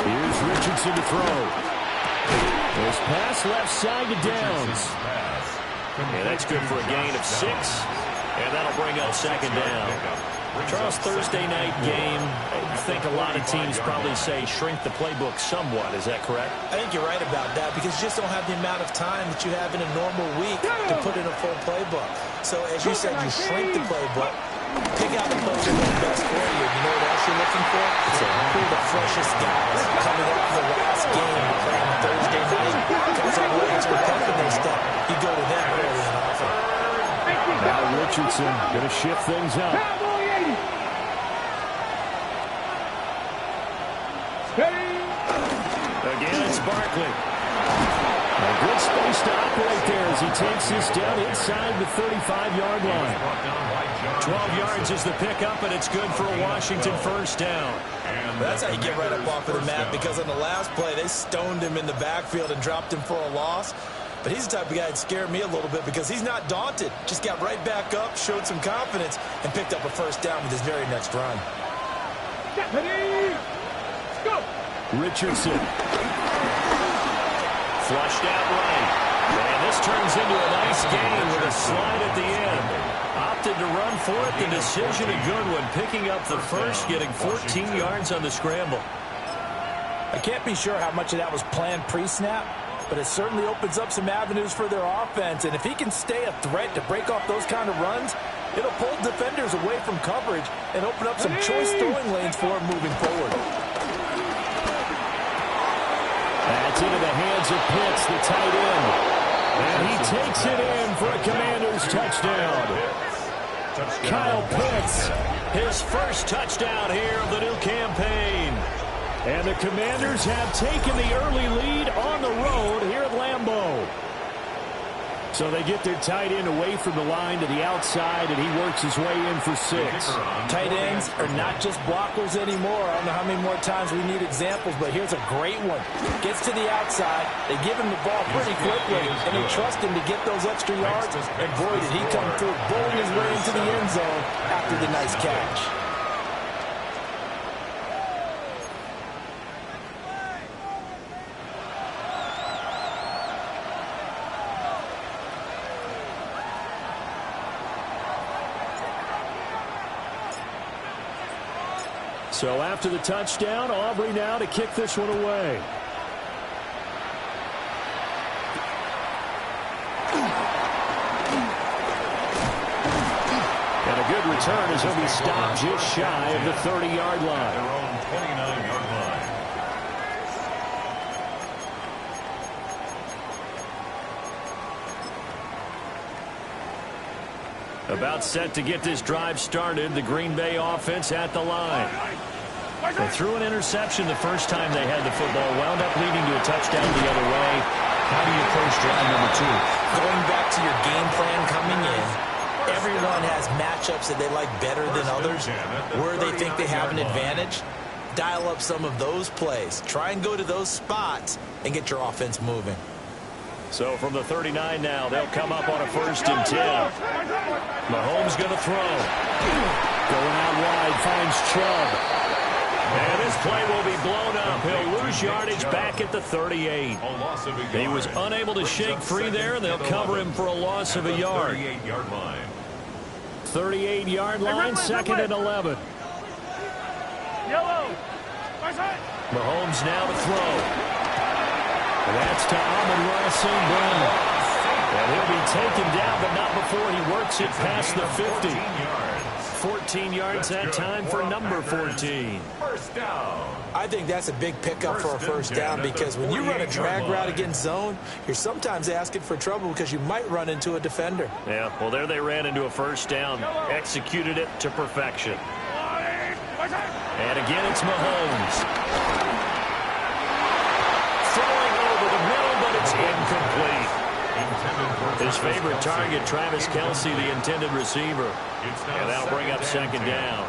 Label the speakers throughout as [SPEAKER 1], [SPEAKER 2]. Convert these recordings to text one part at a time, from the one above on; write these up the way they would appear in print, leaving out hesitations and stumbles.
[SPEAKER 1] Here's Richardson to throw. His pass left side to Downs.
[SPEAKER 2] And that's good for a gain of 6. And that'll bring up second down. Charles, Thursday night game, I think a lot of teams probably say shrink the playbook somewhat. Is that correct?
[SPEAKER 3] I think you're right about that because you just don't have the amount of time that you have in a normal week to put in a full playbook. So as you said, you shrink the playbook, pick out the plays that work best for you. You know what else you're looking for? Who are the freshest guys coming up in the last game to play on Thursday night? Because on the extra company step, you go to them early and often.
[SPEAKER 1] Now Richardson going to shift things up.
[SPEAKER 2] Again, it's Barkley.
[SPEAKER 1] A good space to operate there as he takes this down inside the 35-yard line.
[SPEAKER 2] 12 yards is the pickup, and it's good for a Washington first down.
[SPEAKER 3] That's how you get right up off of the mat, because on the last play, they stoned him in the backfield and dropped him for a loss. But he's the type of guy that scared me a little bit because he's not daunted. Just got right back up, showed some confidence, and picked up a first down with his very next run.
[SPEAKER 1] Richardson.
[SPEAKER 2] Flushed out right. And this turns into a nice gain with a slide at the end. Opted to run for it. The decision a good one. Picking up the first, getting 14 yards on the scramble.
[SPEAKER 3] I can't be sure how much of that was planned pre-snap, but it certainly opens up some avenues for their offense. And if he can stay a threat to break off those kind of runs, it'll pull defenders away from coverage and open up some choice throwing lanes for him moving forward.
[SPEAKER 1] That's into the hands of Pitts, the tight end. And he takes it in for a Commanders touchdown. Kyle Pitts,
[SPEAKER 2] his first touchdown here of the new campaign.
[SPEAKER 1] And the Commanders have taken the early lead on the road here at Lambeau. So they get their tight end away from the line to the outside, and he works his way in for 6.
[SPEAKER 3] Tight ends are not just blockers anymore. I don't know how many more times we need examples, but here's a great one. Gets to the outside, they give him the ball pretty quickly, and they trust him to get those extra yards, and boy, did he come through, bowling his way into the end zone after the nice catch.
[SPEAKER 1] So after the touchdown, Aubrey now to kick this one away. And a good return as he'll be stopped just shy of the 30-yard line.
[SPEAKER 4] Their own 29-yard line.
[SPEAKER 2] About set to get this drive started. The Green Bay offense at the line. They threw an interception the first time they had the football. Wound up leading to a touchdown the other way. How do you approach drive number 2?
[SPEAKER 3] Going back to your game plan coming in, everyone has matchups that they like better than others. Where they think they have an advantage, dial up some of those plays. Try and go to those spots and get your offense moving.
[SPEAKER 2] So from the 39 now, they'll come up on a 1st and 10. Mahomes going to throw.
[SPEAKER 1] Going out wide, finds Chubb.
[SPEAKER 2] And this play will be blown up. He'll lose yardage back at the 38. He was unable to shake free there, and they'll cover him for a loss of a yard.
[SPEAKER 4] 38-yard line.
[SPEAKER 1] 38-yard line, 2nd and 11.
[SPEAKER 2] Mahomes now to throw.
[SPEAKER 1] And that's to Amon-Ra St. Brown.
[SPEAKER 2] And he'll be taken down, but not before he works it past the 50. 14 yards that time for number 14.
[SPEAKER 4] First down.
[SPEAKER 3] I think that's a big pickup for a first down because when you run a drag route against zone, you're sometimes asking for trouble because you might run into a defender.
[SPEAKER 2] Yeah, well, there they ran into a first down. Executed it to perfection. And again, it's Mahomes. Throwing over the middle, but it's incomplete. His favorite target, Travis Kelce, the intended receiver. And that'll bring up 2nd down.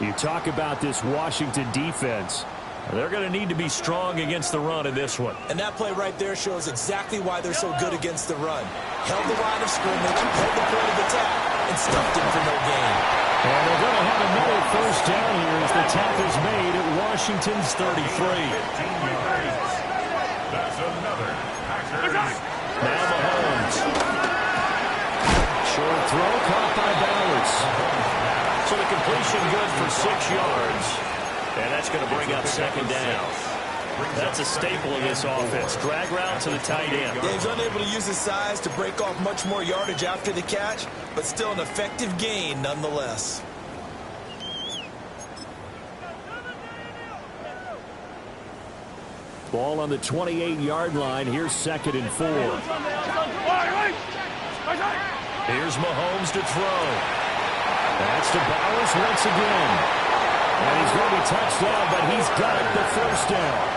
[SPEAKER 1] You talk about this Washington defense.
[SPEAKER 2] They're going to need to be strong against the run in this one.
[SPEAKER 3] And that play right there shows exactly why they're so good against the run. Held the line of scrimmage, held the point of attack, and stuffed him for no gain.
[SPEAKER 1] And they're going to have another first down here as the tackle's made at Washington's 33.
[SPEAKER 4] That's another Packers.
[SPEAKER 2] Now Mahomes.
[SPEAKER 1] Short throw caught by Bowers.
[SPEAKER 2] So the completion good for 6 yards. And that's going to bring up second down. That's a staple of this offense. Drag route to the tight end.
[SPEAKER 3] Yeah, he's unable to use his size to break off much more yardage after the catch, but still an effective gain nonetheless.
[SPEAKER 1] Ball on the 28-yard line. Here's 2nd and 4.
[SPEAKER 2] Here's Mahomes to throw.
[SPEAKER 1] That's to Bowers once again. And he's going to be touched down, but he's got the first down.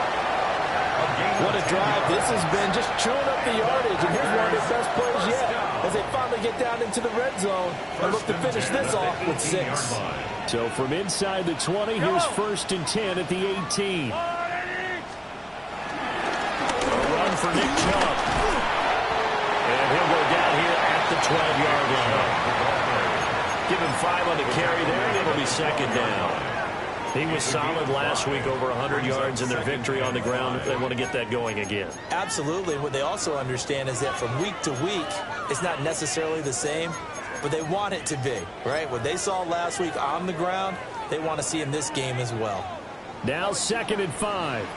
[SPEAKER 3] What a drive this has been, just chewing up the yardage, and here's one of their best plays yet as they finally get down into the red zone and look to finish this off with 6.
[SPEAKER 1] So from inside the 20, here's 1st and 10 at the 18.
[SPEAKER 2] A run for Nick Chubb. And he'll go down here at the 12-yard line. Give him 5 on the carry there, and it'll be second down. He was solid last week, over 100 yards in their victory on the ground. They want to get that going again.
[SPEAKER 3] Absolutely. What they also understand is that from week to week, it's not necessarily the same, but they want it to be, right? What they saw last week on the ground, they want to see in this game as well.
[SPEAKER 1] Now 2nd and 5.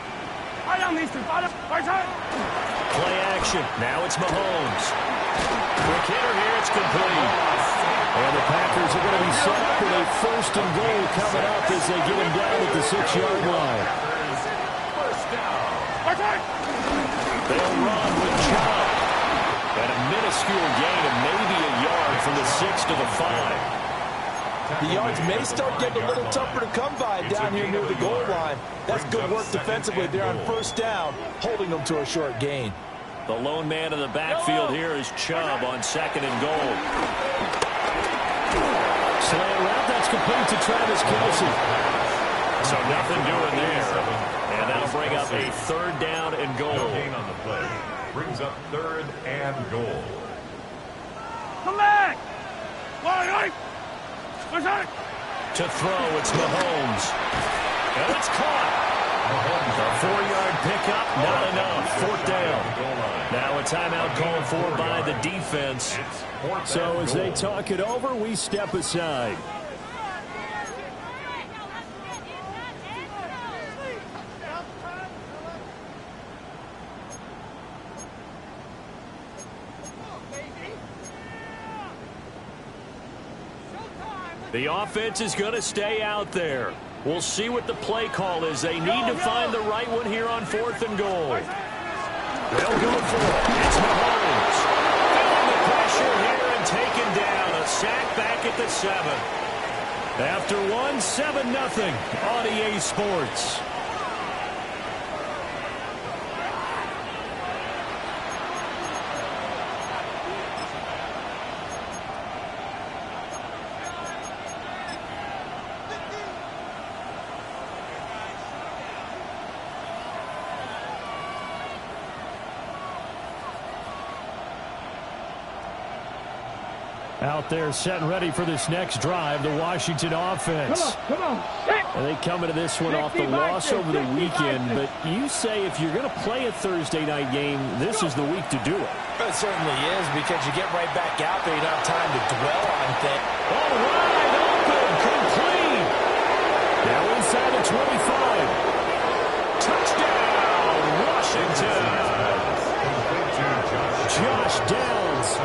[SPEAKER 2] Play action. Now it's Mahomes. Quick hitter here. It's complete.
[SPEAKER 1] And the Packers are going to be set up with a 1st and goal coming up as they get him down at the 6-yard line.
[SPEAKER 2] They'll run with Chubb. And a minuscule gain of maybe a yard from the 6 to the 5.
[SPEAKER 3] The yards may start getting a little tougher to come by down here near the goal line. That's good work defensively there on 1st down, holding them to a short gain.
[SPEAKER 2] The lone man in the backfield here is Chubb on 2nd and goal.
[SPEAKER 1] Slant route, that's complete to Travis Kelce.
[SPEAKER 2] So nothing doing there. And that'll bring up a 3rd down and goal.
[SPEAKER 4] No gain on the play. Brings up 3rd and goal.
[SPEAKER 5] Come back!
[SPEAKER 2] To throw, it's Mahomes. And it's caught. A 4-yard pickup, not enough. 4th down. Now a timeout called for by the defense.
[SPEAKER 1] So as they talk it over, we step aside.
[SPEAKER 2] The offense is going to stay out there. We'll see what the play call is. They need to find the right one here on 4th and goal. They'll go for it. It's Mahomes. Feeling the pressure here and taken down. A sack back at the 7.
[SPEAKER 1] After 7-0 on EA Sports. Out there set and ready for this next drive, the Washington offense.
[SPEAKER 5] Come on.
[SPEAKER 1] And they come into this one off the loss over the weekend, but you say if you're going to play a Thursday night game, this is the week to do it.
[SPEAKER 3] It certainly is, because you get right back out there. You don't have time to dwell on things.
[SPEAKER 1] All right, open, complete. Now inside the 25. Touchdown, Washington. Josh Downs,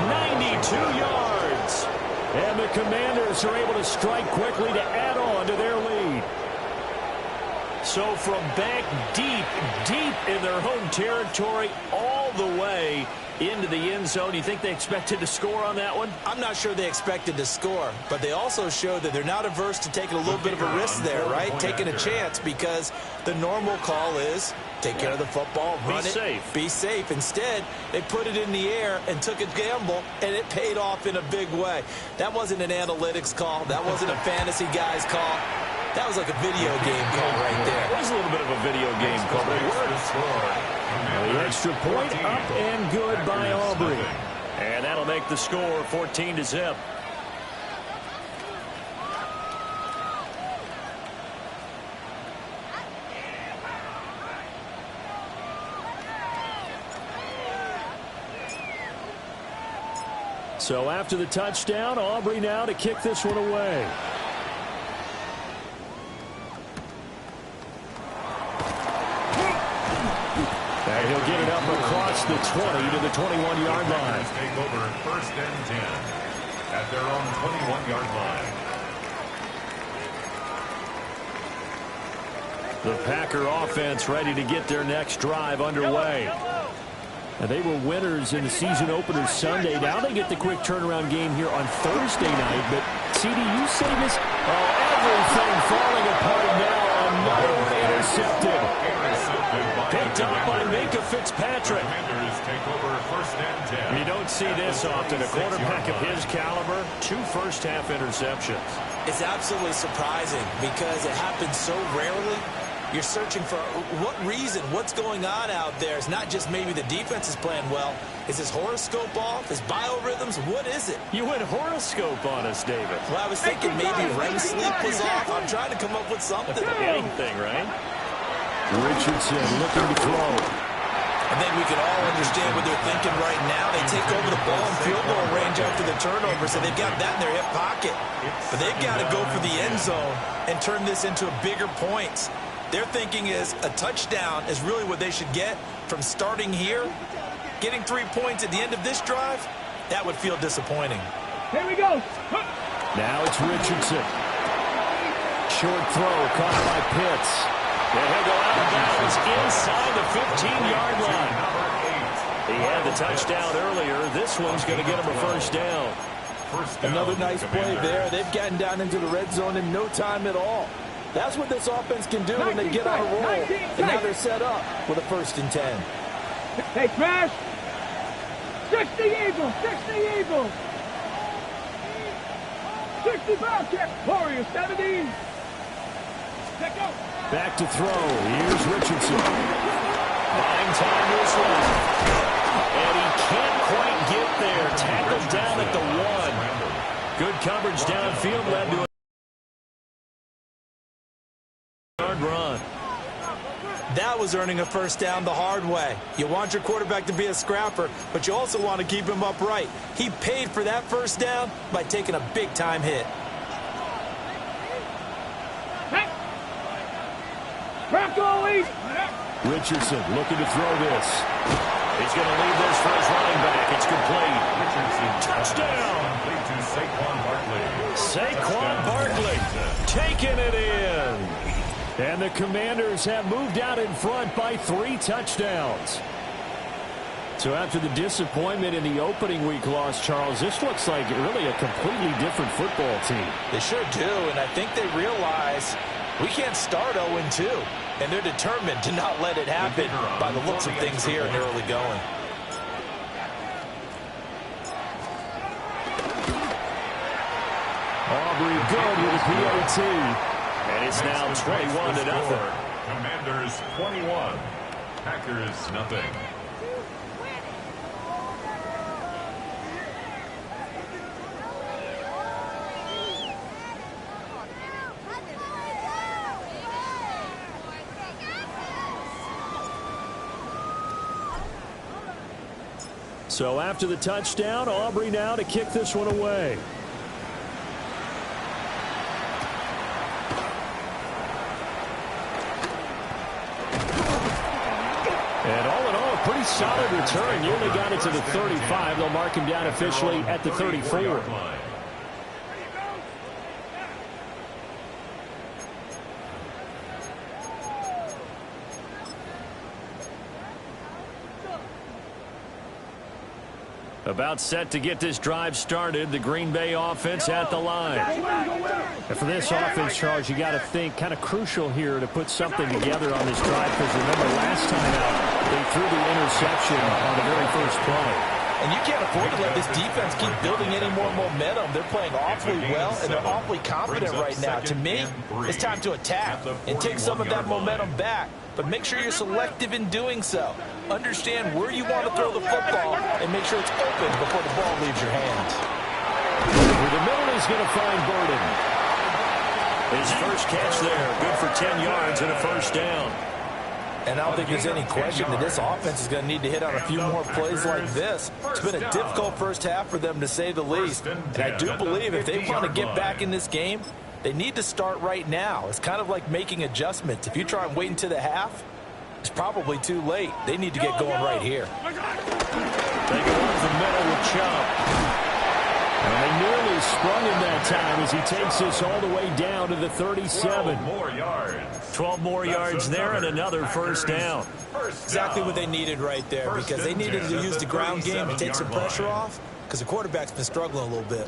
[SPEAKER 1] 92 yards. And the Commanders are able to strike quickly to add on to their lead.
[SPEAKER 2] So from back deep in their home territory all the way into the end zone, you think they expected to score on that one?
[SPEAKER 3] I'm not sure they expected to score, but they also showed that they're not averse to taking a little bit of a risk there, right? Taking a chance, because the normal call is take care of the football, run it, be safe. Instead, they put it in the air and took a gamble, and it paid off in a big way. That wasn't an analytics call. That wasn't a fantasy guy's call. That was like a video game call right there.
[SPEAKER 2] It was a little bit of a video game call, but it worked.
[SPEAKER 1] The extra point up and good by Aubrey.
[SPEAKER 2] And that'll make the score 14-0.
[SPEAKER 1] So after the touchdown, Aubrey now to kick this one away. And he'll get it up across the 20 to the 21-yard line.
[SPEAKER 4] Take over 1st and 10 at their own 21-yard line.
[SPEAKER 1] The Packer offense ready to get their next drive underway. And they were winners in the season opener Sunday. Now they get the quick turnaround game here on Thursday night. But, CD, you say this, everything falling apart now. Another one intercepted. Picked up by Minka Fitzpatrick.
[SPEAKER 4] Take over 1st and 10.
[SPEAKER 2] You don't see this often. A quarterback of his caliber, 2 first-half interceptions.
[SPEAKER 3] It's absolutely surprising because it happens so rarely. You're searching for what reason, what's going on out there. It's not just maybe the defense is playing well. Is his horoscope off? His biorhythms? What is it?
[SPEAKER 2] You went horoscope on us, David.
[SPEAKER 3] Well, I was thinking maybe REM sleep was off. I'm trying to come up with something.
[SPEAKER 2] Anything, right?
[SPEAKER 1] Richardson looking to throw.
[SPEAKER 3] I think we can all understand what they're thinking right now. They take over the ball in field goal range after the turnover, so they've got that in their hip pocket. But they've got to go for the end zone and turn this into bigger points. Their thinking is a touchdown is really what they should get from starting here. Getting 3 points at the end of this drive, that would feel disappointing.
[SPEAKER 5] Here we go.
[SPEAKER 1] Now it's Richardson. Short throw caught by Pitts.
[SPEAKER 2] And he'll go out of bounds inside the 15-yard line. He had the touchdown earlier. This one's going to get him a first down.
[SPEAKER 3] Another nice play there. They've gotten down into the red zone in no time at all. That's what this offense can do when they get on a roll. And now they're set up with a 1st and 10.
[SPEAKER 5] Hey, Crash. 60 Eagles. 60 Eagles. 60 Bobcat. Warriors 70. Check out.
[SPEAKER 1] Back to throw. Here's Richardson.
[SPEAKER 2] Buying time is left. And he can't quite get there. Tackled down at the 1. Good coverage downfield led to a yard run.
[SPEAKER 3] That was earning a first down the hard way. You want your quarterback to be a scrapper, but you also want to keep him upright. He paid for that first down by taking a big-time hit.
[SPEAKER 1] Richardson looking to throw this.
[SPEAKER 2] He's going to leave this for his running back. It's complete. Touchdown. Saquon Barkley taking it in.
[SPEAKER 1] And the Commanders have moved out in front by 3 touchdowns. So after the disappointment in the opening week loss, Charles, this looks like really a completely different football team.
[SPEAKER 3] They sure do, and I think they realize we can't start 0-2. And they're determined to not let it happen by the looks of things here in the early going.
[SPEAKER 1] Aubrey good with a PAT.
[SPEAKER 2] And it's now 21-0.
[SPEAKER 4] Commanders 21. Packers nothing.
[SPEAKER 1] So after the touchdown, Aubrey now to kick this one away. And all in all, a pretty solid return. Nearly got it to the 35. They'll mark him down officially at the 34. About set to get this drive started. The Green Bay offense at the line. And for this offense, Charles, you got to think kind of crucial here to put something together on this drive, because remember last time out, they threw the interception on the very first play.
[SPEAKER 3] And you can't afford to let this defense keep building any more momentum. They're playing awfully well, and they're awfully confident right now. To me, it's time to attack and take some of that momentum back. But make sure you're selective in doing so. Understand where you want to throw the football and make sure it's open before the ball leaves your hands.
[SPEAKER 1] Through the middle is going to find Burden.
[SPEAKER 2] His first catch there, good for 10 yards and a first down.
[SPEAKER 3] And I don't think there's any question that this offense is going to need to hit on a few more plays like this. It's been a difficult first half for them, to say the least. And I do believe if they want to get back in this game, they need to start right now. It's kind of like making adjustments. If you try and wait until the half, it's probably too late. They need to get going right here.
[SPEAKER 2] They go over the middle with Chubb.
[SPEAKER 1] And they nearly sprung him that time as he takes this all the way down to the 37.
[SPEAKER 2] 12 more yards there and another first down.
[SPEAKER 3] Exactly what they needed right there, because they needed to use the ground game to take some pressure off, because the quarterback's been struggling a little bit.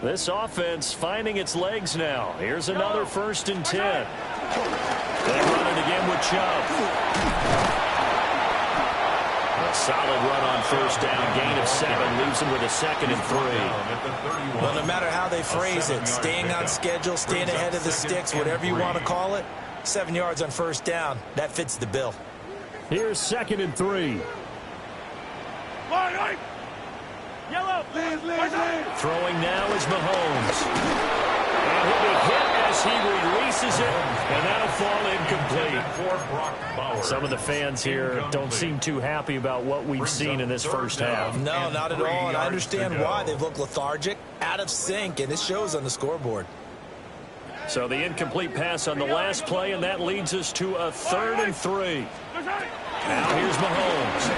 [SPEAKER 2] This offense finding its legs now. Here's another 1st and 10. They run it again with Chubb. A solid run on first down. Gain of 7 leaves him with a 2nd and 3.
[SPEAKER 3] Well, no matter how they phrase it, staying on schedule, staying ahead of the sticks, whatever you want to call it, 7 yards on first down, that fits the bill.
[SPEAKER 1] Here's 2nd and 3.
[SPEAKER 5] Yellow.
[SPEAKER 2] Throwing now is Mahomes. And he'll be hit as he releases it, and that'll fall incomplete. Some of the fans here don't seem too happy about what we've seen in this first half.
[SPEAKER 3] No, not at all, and I understand why. They've looked lethargic, out of sync, and it shows on the scoreboard.
[SPEAKER 2] So the incomplete pass on the last play, and that leads us to a 3rd and 3. Now here's Mahomes.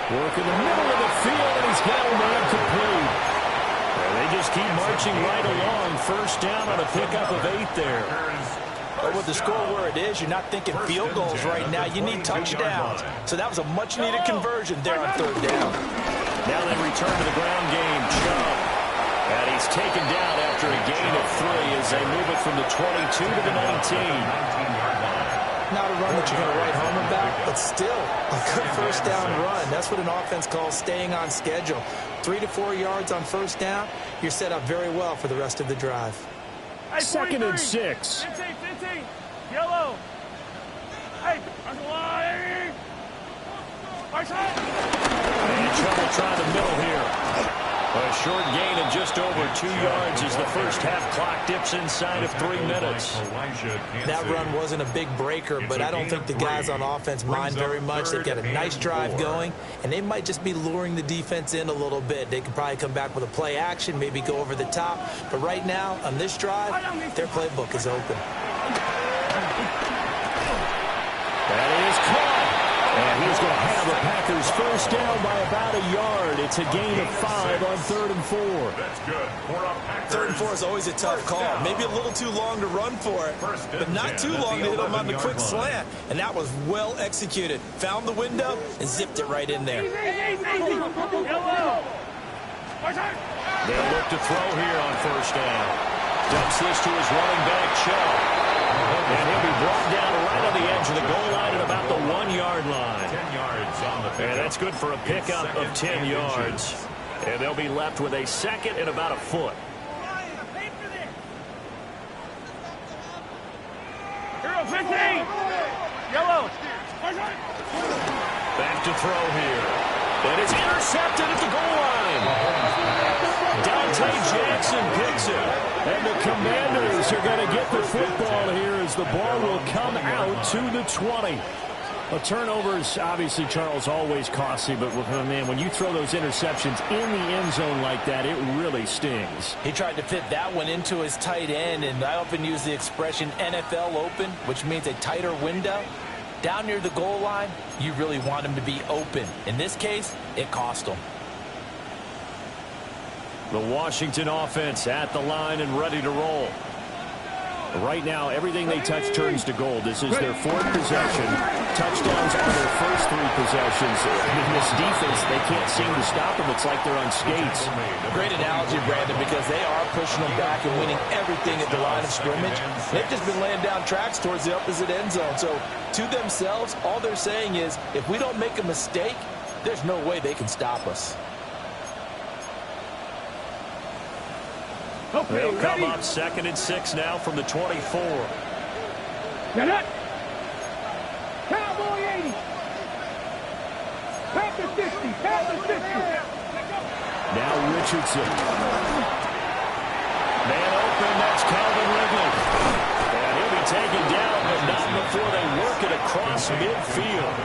[SPEAKER 1] Working the middle of the field, and he's got a man complete.
[SPEAKER 2] They just keep marching right along. First down on a pickup of 8 there.
[SPEAKER 3] But with the score where it is, you're not thinking field goals right now. You need touchdowns. So that was a much-needed conversion there on 3rd down.
[SPEAKER 2] Now they return to the ground game. Chubb. And he's taken down after a gain of 3 as they move it from the 22 to the 19.
[SPEAKER 3] Not a run that you're going to write home about, but still a good first down run. That's what an offense calls staying on schedule. 3 to 4 yards on first down, you're set up very well for the rest of the drive.
[SPEAKER 1] 2nd and 6.
[SPEAKER 5] 15, yellow. Hey, on the line.
[SPEAKER 2] And trouble trying the middle here. A short gain of just over 2 yards as the first half clock dips inside of 3 minutes.
[SPEAKER 3] That run wasn't a big breaker, but I don't think the guys on offense mind very much. They've got a nice drive going, and they might just be luring the defense in a little bit. They could probably come back with a play action, maybe go over the top. But right now, on this drive, their playbook is open.
[SPEAKER 1] That is caught. And he's going to have the Packers first down by about a yard. It's a gain of 5 on 3rd and 4.
[SPEAKER 4] That's good.
[SPEAKER 3] 3rd and 4 is always a tough call. Maybe a little too long to run for it, but not too long to hit them on the quick slant. And that was well executed. Found the window and zipped it right in there.
[SPEAKER 5] Yellow.
[SPEAKER 2] They'll look to throw here on first down. Dumps this to his running back, Chubb. And he'll be brought down right on the edge of the goal line at about the 1-yard line.
[SPEAKER 4] 10 yards on the pickup.
[SPEAKER 2] And that's good for a pickup of 10 yards. And they'll be left with a 2nd and about a foot.
[SPEAKER 5] Hero 15. Yellow.
[SPEAKER 2] Back to throw here. And it's intercepted at the goal line. Dante Jackson picks it.
[SPEAKER 1] And the Commanders are going to get the football here as the ball will come out to the 20. A turnover is obviously, Charles, always costly, but man, when you throw those interceptions in the end zone like that, it really stings.
[SPEAKER 3] He tried to fit that one into his tight end, and I often use the expression NFL open, which means a tighter window. Down near the goal line, you really want him to be open. In this case, it cost him.
[SPEAKER 2] The Washington offense at the line and ready to roll.
[SPEAKER 1] Right now, everything they touch turns to gold. This is their 4th possession. Touchdowns are their first 3 possessions. In this defense, they can't seem to stop them. It's like they're on skates.
[SPEAKER 3] Great analogy, Brandon, because they are pushing them back and winning everything at the line of scrimmage. They've just been laying down tracks towards the opposite end zone. So, to themselves, all they're saying is, if we don't make a mistake, there's no way they can stop us.
[SPEAKER 5] Okay,
[SPEAKER 2] They'll come
[SPEAKER 5] ready?
[SPEAKER 2] up 2nd and 6 now from the 24.
[SPEAKER 5] Get it. Cowboy 80. Panther 60. Panther 60.
[SPEAKER 1] Now Richardson.
[SPEAKER 2] Man open, that's Calvin Ridley. And he'll be taken down, but not before they work it across across midfield.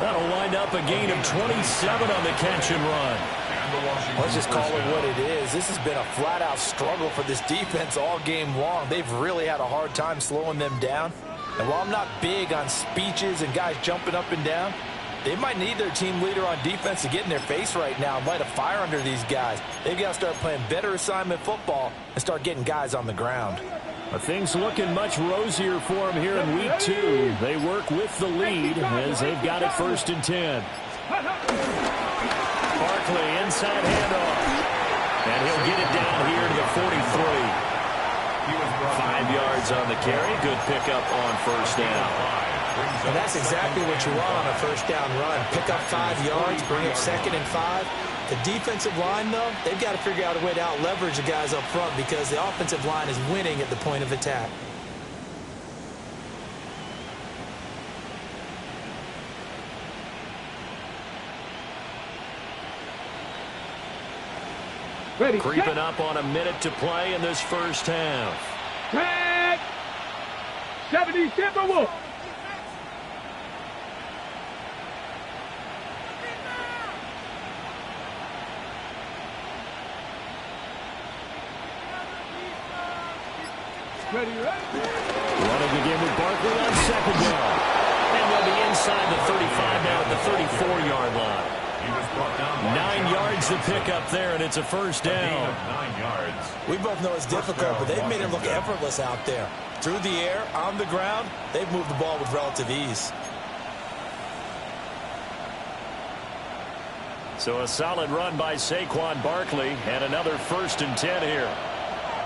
[SPEAKER 2] That'll wind up a gain of 27 on the catch and run.
[SPEAKER 3] Let's just call it what it is. This has been a flat-out struggle for this defense all game long. They've really had a hard time slowing them down. And while I'm not big on speeches and guys jumping up and down, they might need their team leader on defense to get in their face right now and light a fire under these guys. They've got to start playing better assignment football and start getting guys on the ground.
[SPEAKER 1] Well, things looking much rosier for them here in week 2. They work with the lead as they've got it 1st and 10. Barkley inside handoff. And he'll get it down here to the 43. 5 yards on the carry. Good pickup on 1st down.
[SPEAKER 3] And that's exactly what you want on a 1st down run. Pick up 5 yards, bring up 2nd and 5. The defensive line, though, they've got to figure out a way to out-leverage the guys up front because the offensive line is winning at the point of attack.
[SPEAKER 5] Ready,
[SPEAKER 2] Creeping
[SPEAKER 5] set.
[SPEAKER 2] up on a minute to play in this 1st half.
[SPEAKER 5] Set. 77 Wolf. Ready,
[SPEAKER 1] Running again with Barkley on 2nd down.
[SPEAKER 2] And they'll be inside the 35 now at the 34-yard line. 9 yards to pick up there, and it's a 1st down.
[SPEAKER 4] 9 yards.
[SPEAKER 3] We both know it's difficult, but they've made it look effortless out there. Through the air, on the ground, they've moved the ball with relative ease.
[SPEAKER 2] So a solid run by Saquon Barkley, and another 1st and 10 here.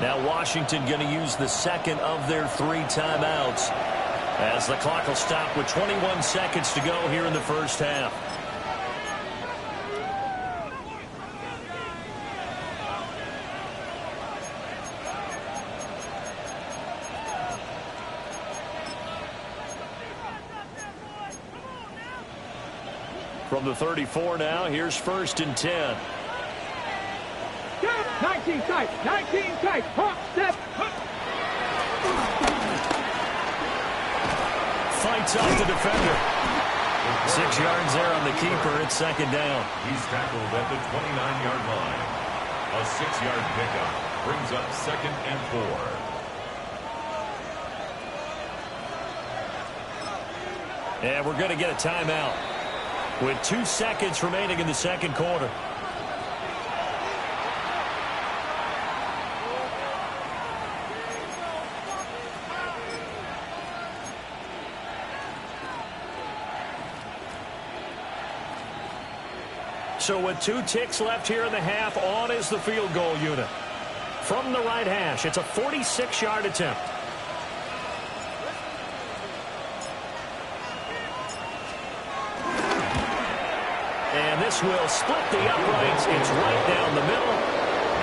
[SPEAKER 2] Now Washington going to use the 2nd of their 3 timeouts as the clock will stop with 21 seconds to go here in the 1st half. From the 34 now, here's 1st and 10.
[SPEAKER 5] 19 tight, 19 tight, hop, step.
[SPEAKER 2] Fights off the defender. 6 yards there on the keeper. It's 2nd down.
[SPEAKER 4] He's tackled at the 29-yard line. A 6-yard pickup brings up 2nd and 4.
[SPEAKER 2] And we're going to get a timeout with 2 seconds remaining in the 2nd quarter. So with 2 ticks left here in the half, on is the field goal unit. From the right hash, it's a 46-yard attempt. And this will split the uprights. It's right down the middle.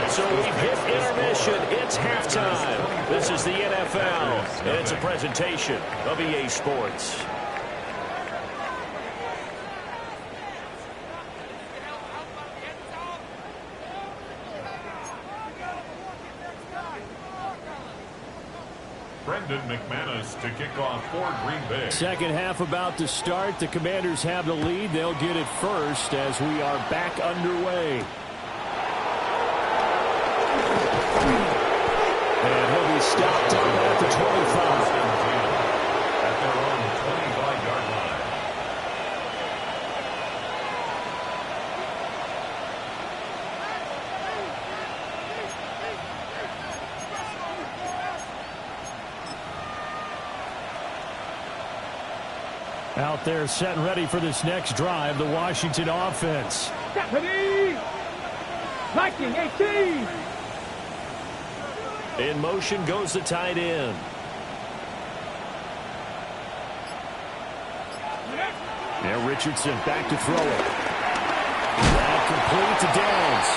[SPEAKER 2] So we've hit intermission. It's halftime. This is the NFL, and it's a presentation of EA Sports.
[SPEAKER 4] McManus to kick off for Green Bay.
[SPEAKER 1] 2nd half about to start. The Commanders have the lead. They'll get it first as we are back underway. And he'll be stopped down at the 25.
[SPEAKER 4] At their own 25-yard line.
[SPEAKER 1] Out there set and ready for this next drive, the Washington offense.
[SPEAKER 5] Stephanie! Viking 18!
[SPEAKER 2] In motion goes the tight end.
[SPEAKER 1] Now Richardson back to throw it. That complete to Downs.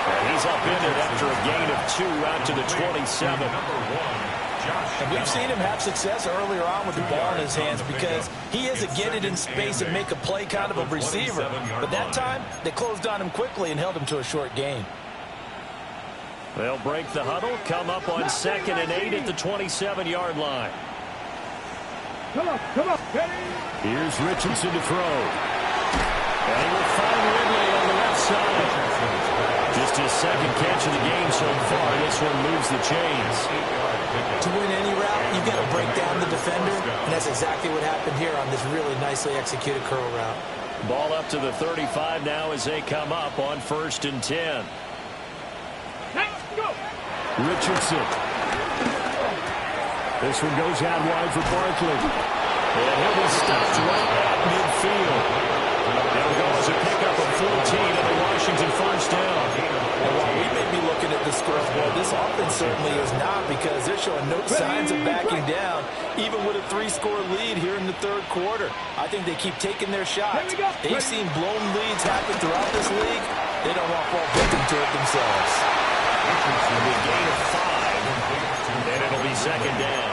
[SPEAKER 2] And he's upended after a gain of 2 out to the 27.
[SPEAKER 4] Number 1.
[SPEAKER 3] And we've seen him have success earlier on with the ball in his hands because he is a get it in space and make a play kind of a receiver. But that time, they closed on him quickly and held him to a short gain.
[SPEAKER 2] They'll break the huddle, come up on 2nd and 8 at the 27-yard line.
[SPEAKER 5] Come on.
[SPEAKER 1] Here's Richardson to throw. And he will find Ridley on the left side. Just his second catch of the game so far. This one moves the chains.
[SPEAKER 3] To win any route, you've got to break down the defender, and that's exactly what happened here on this really nicely executed curl route.
[SPEAKER 2] Ball up to the 35 now as they come up on 1st and 10.
[SPEAKER 5] Let's go.
[SPEAKER 1] Richardson. This one goes out wide for Barkley. And he'll be stopped right at midfield. It'll go as a pickup of 14 and the Washington first down.
[SPEAKER 3] And while we may be looking at the scoreboard, this offense certainly is not, because they're showing no signs of backing down, even with a 3-score lead here in the third quarter. I think they keep taking their shots. They've seen blown leads happen throughout this league. They don't want to fall victim to it themselves.
[SPEAKER 2] The gain of 5, and it'll be second down.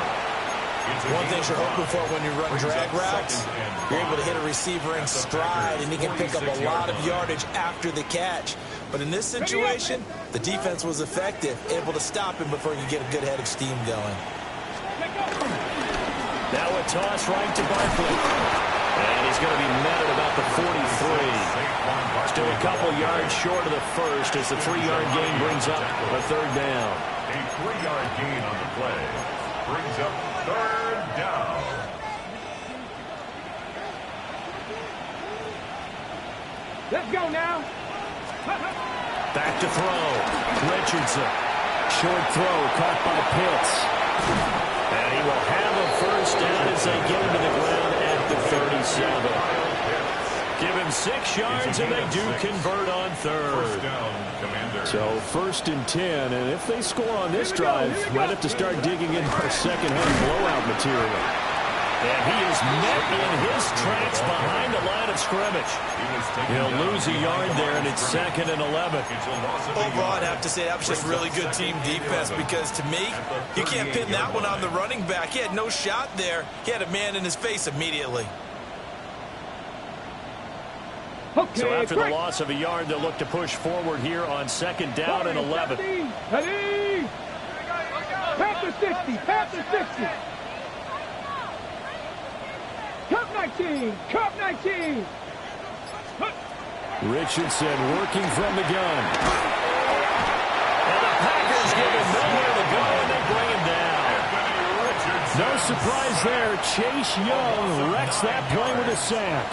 [SPEAKER 3] One thing you're hoping for when you run drag routes, you're able to hit a receiver in stride, and he can pick up a lot of yardage after the catch. But in this situation, the defense was effective, able to stop him before you get a good head of steam going.
[SPEAKER 2] Now a toss right to Barkley. And he's going to be met at about the 43. Still a couple yards short of the first as the 3-yard gain brings up a third down.
[SPEAKER 4] A 3-yard gain on the play brings up third down.
[SPEAKER 5] Let's go now.
[SPEAKER 1] Back to throw. Richardson. Short throw caught by Pitts.
[SPEAKER 2] And he will have a first down as they get him to the ground at the 37. Give him 6 yards, and they do convert on third.
[SPEAKER 4] First down, Commander.
[SPEAKER 1] So 1st and 10, and if they score on this drive, might have to start digging in for second-hand blowout material.
[SPEAKER 2] And he is met in his tracks behind the line of scrimmage. He'll lose a yard there, and it's 2nd and 11.
[SPEAKER 3] Overall, I'd have to say that was just really good team defense, because to me, you can't pin that one on the running back. He had no shot there. He had a man in his face immediately.
[SPEAKER 5] Okay,
[SPEAKER 2] So after the
[SPEAKER 5] break.
[SPEAKER 2] loss of a yard, they'll look to push forward here on 2nd down and 11.
[SPEAKER 5] Ready. Past the 60. Past the 60. Cup 19. Cup 19.
[SPEAKER 1] Richardson working from the gun.
[SPEAKER 2] And the Packers give him nowhere to go, and they bring him down.
[SPEAKER 1] No surprise there. Chase Young wrecks that play with a sack.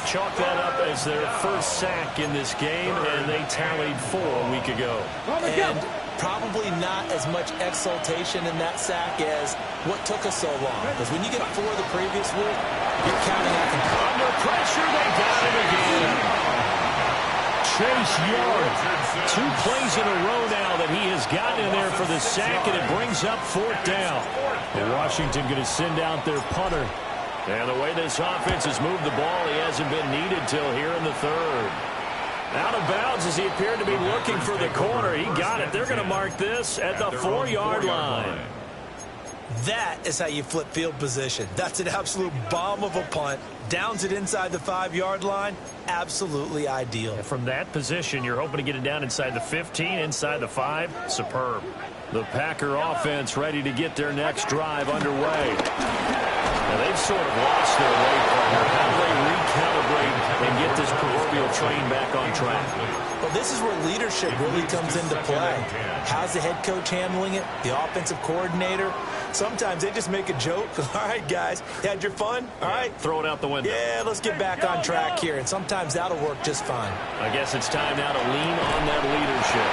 [SPEAKER 2] Chalk that up as their first sack in this game, and they tallied 4 a week ago.
[SPEAKER 3] And probably not as much exultation in that sack as what took us so long. Because when you get 4 the previous week, you're counting on
[SPEAKER 2] Under pressure, they got him again.
[SPEAKER 1] Chase Young.
[SPEAKER 2] 2 plays in a row now that he has gotten in there for the sack, and it brings up 4th down.
[SPEAKER 1] Washington going to send out their punter.
[SPEAKER 2] And the way this offense has moved the ball, he hasn't been needed till here in the third. Out of bounds as he appeared to be looking for the corner. He got it. They're going to mark this at the 4-yard line.
[SPEAKER 3] That is how you flip field position. That's an absolute bomb of a punt. Downs it inside the 5-yard line. Absolutely ideal.
[SPEAKER 2] And from that position, you're hoping to get it down inside the 15, inside the 5. Superb.
[SPEAKER 1] The Packer offense ready to get their next drive underway.
[SPEAKER 2] Now, they've sort of lost their way, partner. How do they recalibrate and get this proverbial train back on track?
[SPEAKER 3] Well, this is where leadership really comes into play. How's the head coach handling it? The offensive coordinator? Sometimes they just make a joke. All right, guys, you had your fun? All right.
[SPEAKER 2] Throw it out the window.
[SPEAKER 3] Yeah, let's get back on track here. And sometimes that'll work just fine.
[SPEAKER 2] I guess it's time now to lean on that leadership.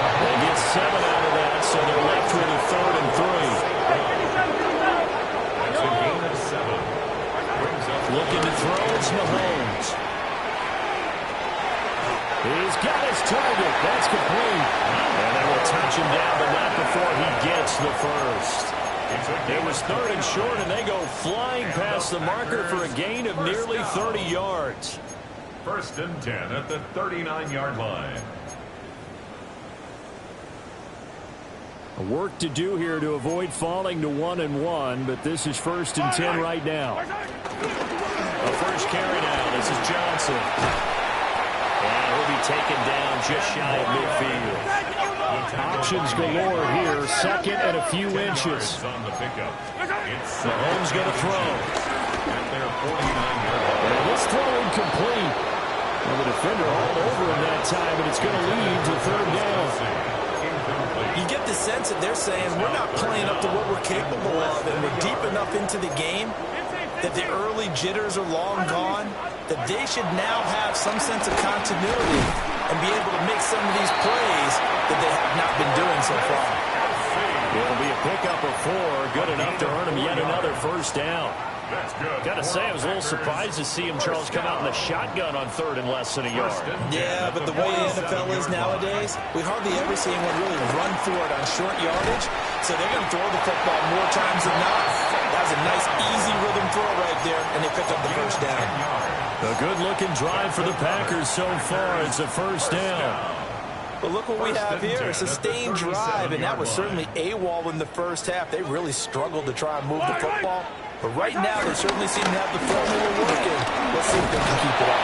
[SPEAKER 2] They get 7 out of that, so they're left with a 3rd and 3.
[SPEAKER 4] That's a gain of 7.
[SPEAKER 2] Looking to throw, it's Mahomes.
[SPEAKER 1] He's got his target. That's complete.
[SPEAKER 2] And they will touch him down, but not before he gets the first. It was 3rd and short, and they go flying past the marker for a gain of nearly 30 yards.
[SPEAKER 4] 1st and 10 at the 39-yard line.
[SPEAKER 1] Work to do here to avoid falling to 1-1, but this is 1st and 10 right now.
[SPEAKER 2] The first carry now. This is Johnson. And he'll be taken down just shy of midfield.
[SPEAKER 1] Options galore here. Second and a few inches.
[SPEAKER 2] Mahomes going to throw.
[SPEAKER 1] And this throw incomplete. Well, the defender all over him that time, and it's going to lead to third down.
[SPEAKER 3] You get the sense that they're saying we're not playing up to what we're capable of, and we're deep enough into the game that the early jitters are long gone, that they should now have some sense of continuity and be able to make some of these plays that they have not been doing so far.
[SPEAKER 2] It'll be a pickup of 4, good enough to earn him yet another first down. Got to say, I was a little surprised to see him, Charles, come out in the shotgun on third and less than a yard.
[SPEAKER 3] Yeah, but the way the NFL is nowadays, we hardly ever see anyone really run for it on short yardage, so they're going to throw the football more times than not. That was a nice, easy rhythm throw right there, and they pick up the first down.
[SPEAKER 2] A good-looking drive for the Packers so far. It's a first down.
[SPEAKER 3] But look what we have here, a sustained drive, and that was certainly AWOL in the first half. They really struggled to try and move the football. But right now, they certainly seem to have the formula working. Let's see if they can keep it up.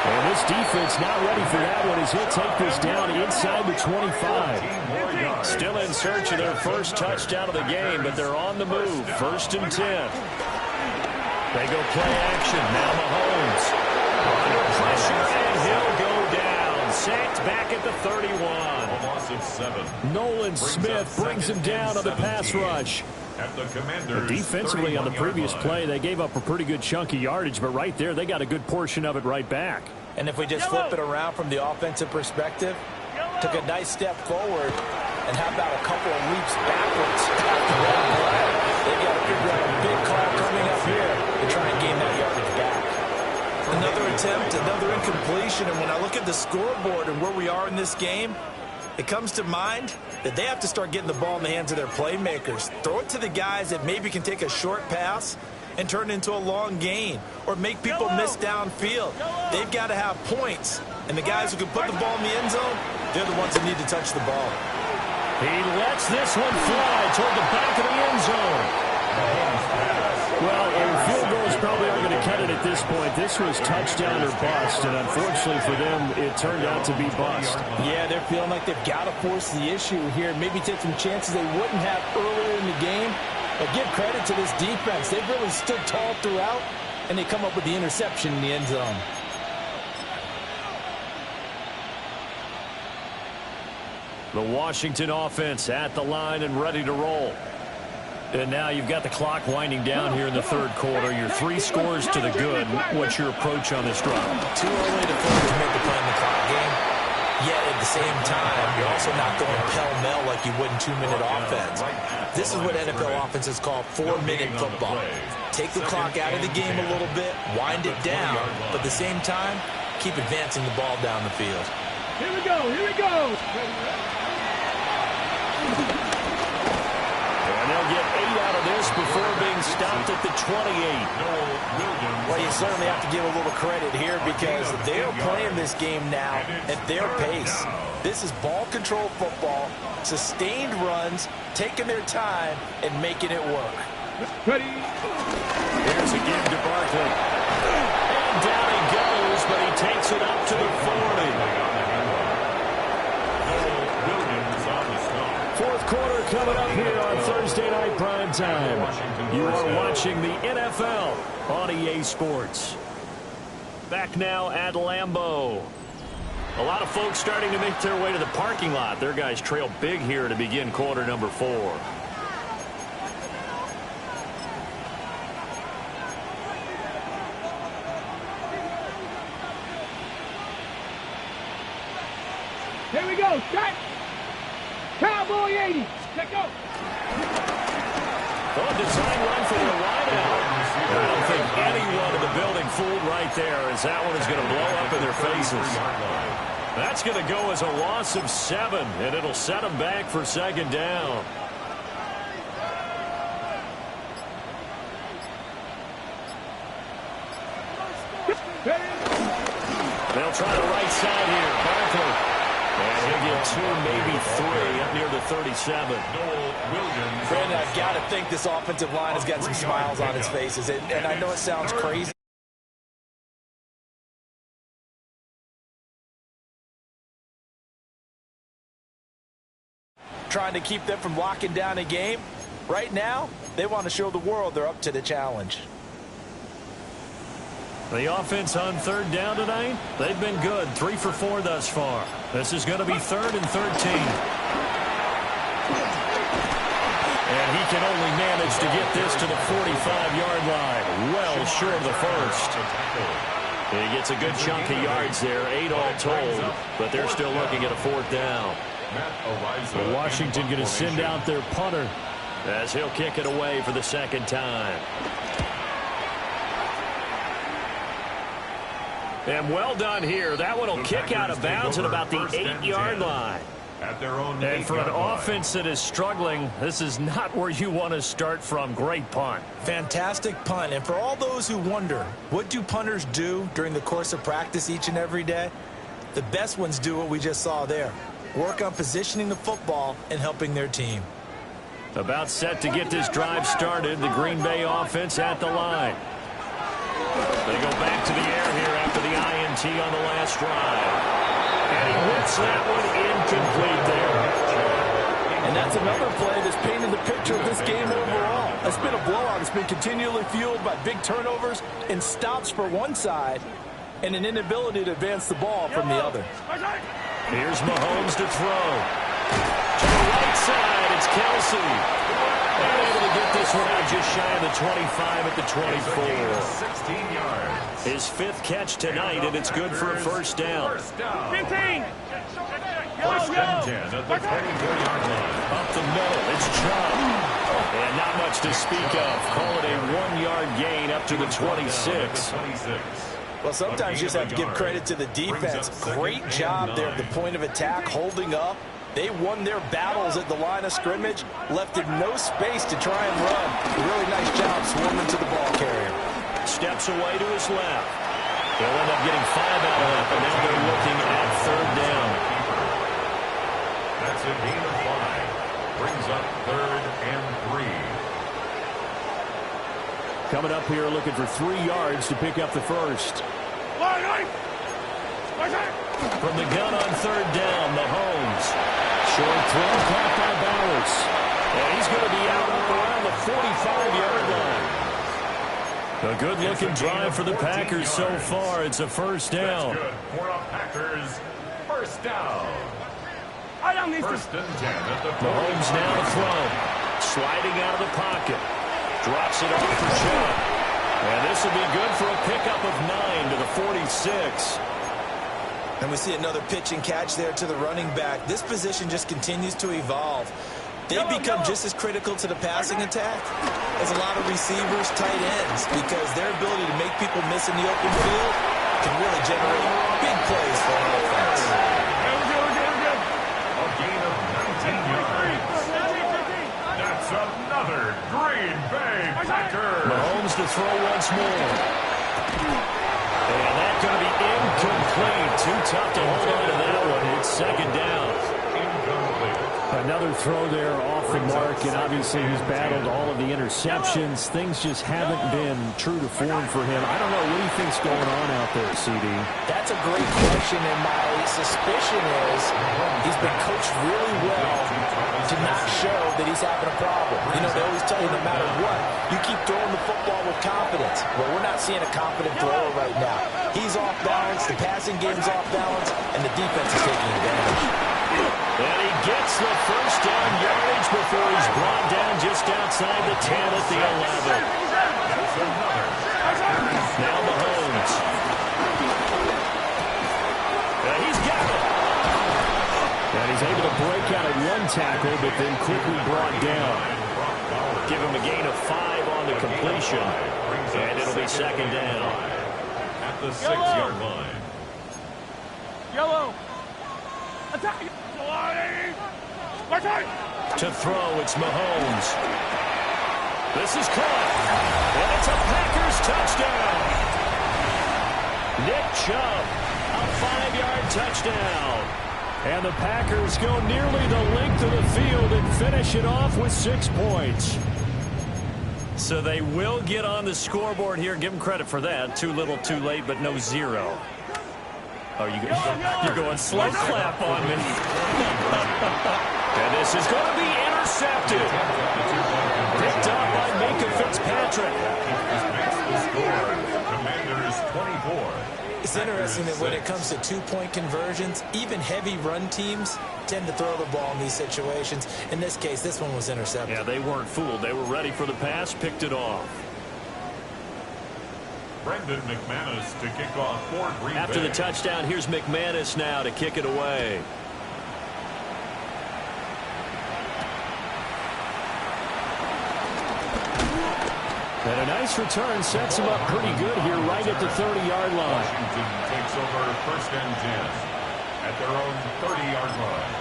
[SPEAKER 1] And this defense not ready for that one as he'll take this down inside the 25.
[SPEAKER 2] Still in search of their first touchdown of the game, but they're on the move. First and 10. They go play action. Now Mahomes. Under pressure, and he'll go down. Sacked back at the 31.
[SPEAKER 4] A loss of 7.
[SPEAKER 1] Nolan Smith brings him down on the pass rush. Defensively on the previous play, they gave up a pretty good chunk of yardage, but right there, they got a good portion of it right back.
[SPEAKER 3] And if we just flip it around from the offensive perspective, took a nice step forward, and how about a couple of leaps backwards after that play? They got to figure out a big call coming up here to try and gain that yardage back. Another attempt, another incompletion, and when I look at the scoreboard and where we are in this game, it comes to mind that they have to start getting the ball in the hands of their playmakers. Throw it to the guys that maybe can take a short pass and turn it into a long gain or make people miss downfield. They've got to have points. And the guys who can put the ball in the end zone, they're the ones that need to touch the ball.
[SPEAKER 1] He lets this one fly toward the back of the end zone. Well, field goals probably aren't going to cut it at this point. This was touchdown or bust, and unfortunately for them, it turned out to be bust.
[SPEAKER 3] Yeah, they're feeling like they've got to force the issue here, maybe take some chances they wouldn't have earlier in the game. But give credit to this defense. They've really stood tall throughout, and they come up with the interception in the end zone.
[SPEAKER 2] The Washington offense at the line and ready to roll. And now you've got the clock winding down here in the third quarter. Your 3 scores to the good. What's your approach on this drive?
[SPEAKER 3] Too early to make the play in the clock game. Yet at the same time, you're also not going pell-mell like you would in 2-minute offense. This is what NFL offenses call 4-minute football. Take the clock out of the game a little bit, wind it down, but at the same time, keep advancing the ball down the field.
[SPEAKER 5] Here we go, here we go.
[SPEAKER 2] And they'll get 8 out of this before being stopped at the 28.
[SPEAKER 3] Well, you certainly have to give a little credit here because they're playing this game now at their pace. This is ball control football, sustained runs, taking their time, and making it work.
[SPEAKER 5] Ready?
[SPEAKER 2] Here's a give to Barkley. And down he goes, but he takes it up to the 40.
[SPEAKER 1] Fourth quarter coming up here on Thursday Night Prime Time. You are watching the NFL on EA Sports.
[SPEAKER 2] Back now at Lambeau. A lot of folks starting to make their way to the parking lot. Their guys trail big here to begin quarter number 4.
[SPEAKER 5] Here we go, shot. Cowboy 80. Let's go.
[SPEAKER 2] Oh, design run for the wideout. I don't think anyone in the building fooled right there, as that one is going to blow up in their faces. That's going to go as a loss of 7, and it'll set them back for second down. They'll try the right side here. Barkley. And he'll get 2, maybe 3 up near the 37.
[SPEAKER 3] Brandon, I've got to think this offensive line has got some smiles on its faces. And I know it sounds crazy. trying to keep them from locking down a game. Right now, they want to show the world they're up to the challenge.
[SPEAKER 2] The offense on third down tonight, they've been good. 3 for 4 thus far. This is going to be 3rd and 13. And he can only manage to get this to the 45-yard line. Well short of the first. He gets a good chunk of yards there, 8 all told, but they're still looking at a 4th down.
[SPEAKER 1] So Washington going to send out their punter
[SPEAKER 2] as he'll kick it away for the 2nd time. And well done here. That one will kick out of bounds at about the 8-yard line. And for an offense that is struggling, this is not where you want to start from. Great punt.
[SPEAKER 3] Fantastic punt. And for all those who wonder, what do punters do during the course of practice each and every day? The best ones do what we just saw there. Work on positioning the football and helping their team.
[SPEAKER 2] About set to get this drive started. The Green Bay offense at the line. They go back to the air here after the INT on the last drive. And he whips that one incomplete there.
[SPEAKER 6] And that's another play that's painted the picture of this game overall. It's been a blowout. It's been continually fueled by big turnovers and stops for one side and an inability to advance the ball from the other.
[SPEAKER 2] Here's Mahomes to throw. To the right side, it's Kelsey. And able to get this one out just shy of the 25 at the 24.
[SPEAKER 4] 16 yards.
[SPEAKER 2] His 5th catch tonight, and it's good for a 1st down.
[SPEAKER 5] 15.
[SPEAKER 4] First and 10 at the 24-yard line.
[SPEAKER 2] Up the middle, it's Chubb. And not much to speak of. Call it a 1-yard gain up to the 26.
[SPEAKER 3] Well, sometimes you just have to give credit to the defense. Great job there at the point of attack, holding up. They won their battles at the line of scrimmage, left him no space to try and run. Really nice job swarming to the ball carrier.
[SPEAKER 2] Steps away to his left. They'll end up getting 5 out of that, but now they're looking at 3rd down.
[SPEAKER 4] That's a gain of 5. Brings up 3rd and 3.
[SPEAKER 1] coming up here looking for 3 yards to pick up the first.
[SPEAKER 2] From the gun on 3rd down, Mahomes.
[SPEAKER 1] Short throw caught by Bowers.
[SPEAKER 2] And he's going to be out around the 45-yard line. A good-looking drive for the Packers so far. It's a 1st down.
[SPEAKER 4] That's good for the Packers. 1st down. 1st and 10 at the
[SPEAKER 2] Mahomes now to throw. Sliding out of the pocket. Drops it off for Chubb. And this will be good for a pickup of 9 to the 46.
[SPEAKER 3] And we see another pitch and catch there to the running back. This position just continues to evolve. They become just as critical to the passing attack as a lot of receivers, tight ends, because their ability to make people miss in the open field can really generate big plays for an offense.
[SPEAKER 4] A gain of 19 yards. That's another Green Bay Packer.
[SPEAKER 2] Mahomes to throw once more. And that's going to be incomplete. Too tough to hold on to that one. It's 2nd down.
[SPEAKER 1] Another throw there off the mark, and obviously he's battled all of the interceptions. Things just haven't been true to form for him. I don't know. What do you think's going on out there, CD?
[SPEAKER 3] That's a great question, and my suspicion is he's been coached really well to not show that he's having a problem. You know, they always tell you no matter what, you keep throwing the football with confidence. Well, we're not seeing a confident thrower right now. He's off balance, the passing game's off balance, and the defense is taking advantage.
[SPEAKER 2] And he gets the 1st down yardage before he's brought down just outside the 10 at the 11. Now Mahomes. And he's got it.
[SPEAKER 1] And he's able to break out at 1 tackle, but then quickly brought down.
[SPEAKER 2] Give him a gain of 5 on the completion. And it'll be 2nd down.
[SPEAKER 4] At the 6-yard line.
[SPEAKER 5] Yellow. Attack.
[SPEAKER 2] To throw, it's Mahomes. This is caught. And it's a Packers touchdown. Nick Chubb, a 5-yard touchdown.
[SPEAKER 1] And the Packers go nearly the length of the field and finish it off with 6 points.
[SPEAKER 2] So they will get on the scoreboard here. Give them credit for that. Too little, too late, but no 0. Oh, you're going slow clap on me. And this is going to be intercepted. Picked up by Minka Fitzpatrick.
[SPEAKER 4] Commanders 24.
[SPEAKER 3] It's interesting that when it comes to two-point conversions, even heavy run teams tend to throw the ball in these situations. In this case, this one was intercepted.
[SPEAKER 2] Yeah, they weren't fooled. They were ready for the pass, picked it off.
[SPEAKER 4] Brendan McManus to kick off for Green Bay.
[SPEAKER 2] After the touchdown, here's McManus now to kick it away.
[SPEAKER 1] And a nice return sets him up pretty good here right at the 30-yard line.
[SPEAKER 4] Washington takes over 1st and 10 at their own 30-yard line.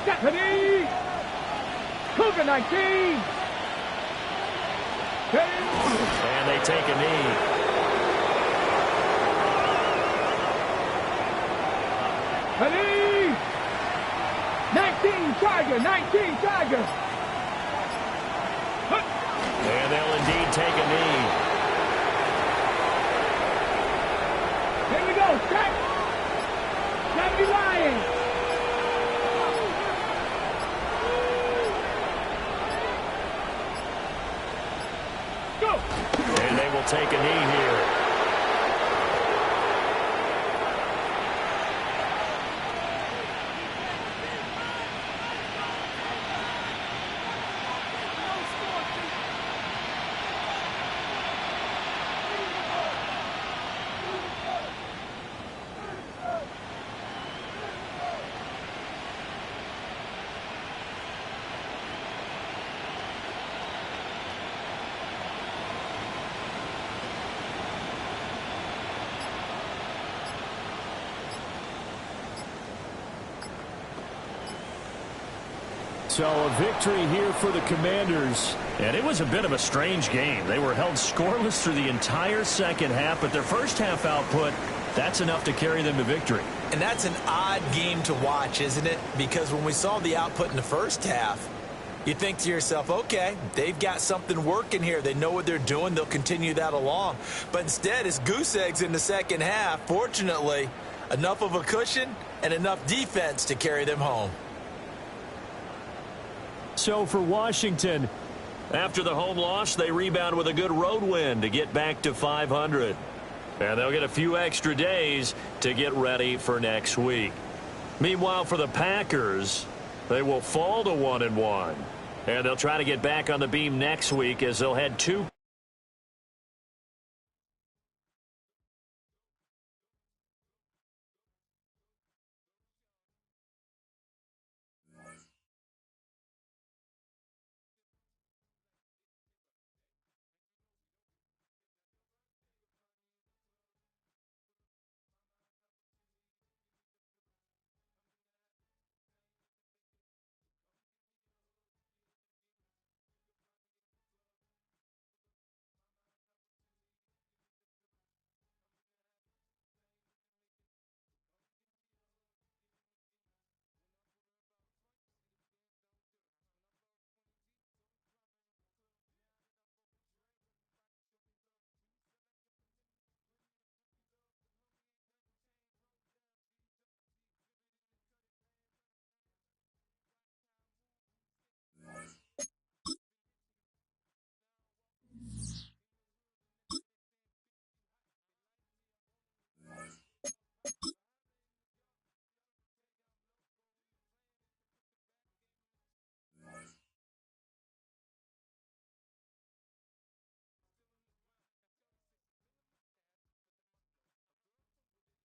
[SPEAKER 5] Stephanie! Cougar 19!
[SPEAKER 2] And they take a knee.
[SPEAKER 5] Honey! 19 Tiger! 19 Tiger!
[SPEAKER 2] And they'll indeed take a knee.
[SPEAKER 5] Here we go, set! 70 Lions! Go!
[SPEAKER 2] And they will take a knee here.
[SPEAKER 1] So a victory here for the Commanders.
[SPEAKER 2] And it was a bit of a strange game. They were held scoreless through the entire second half, but their first half output, that's enough to carry them to victory.
[SPEAKER 3] And that's an odd game to watch, isn't it? Because when we saw the output in the first half, you think to yourself, okay, they've got something working here. They know what they're doing. They'll continue that along. But instead, it's goose eggs in the second half. Fortunately, enough of a cushion and enough defense to carry them home.
[SPEAKER 1] So for Washington,
[SPEAKER 2] after the home loss, they rebound with a good road win to get back to 500. And they'll get a few extra days to get ready for next week. Meanwhile, for the Packers, they will fall to 1-1. And they'll try to get back on the beam next week as they'll head 2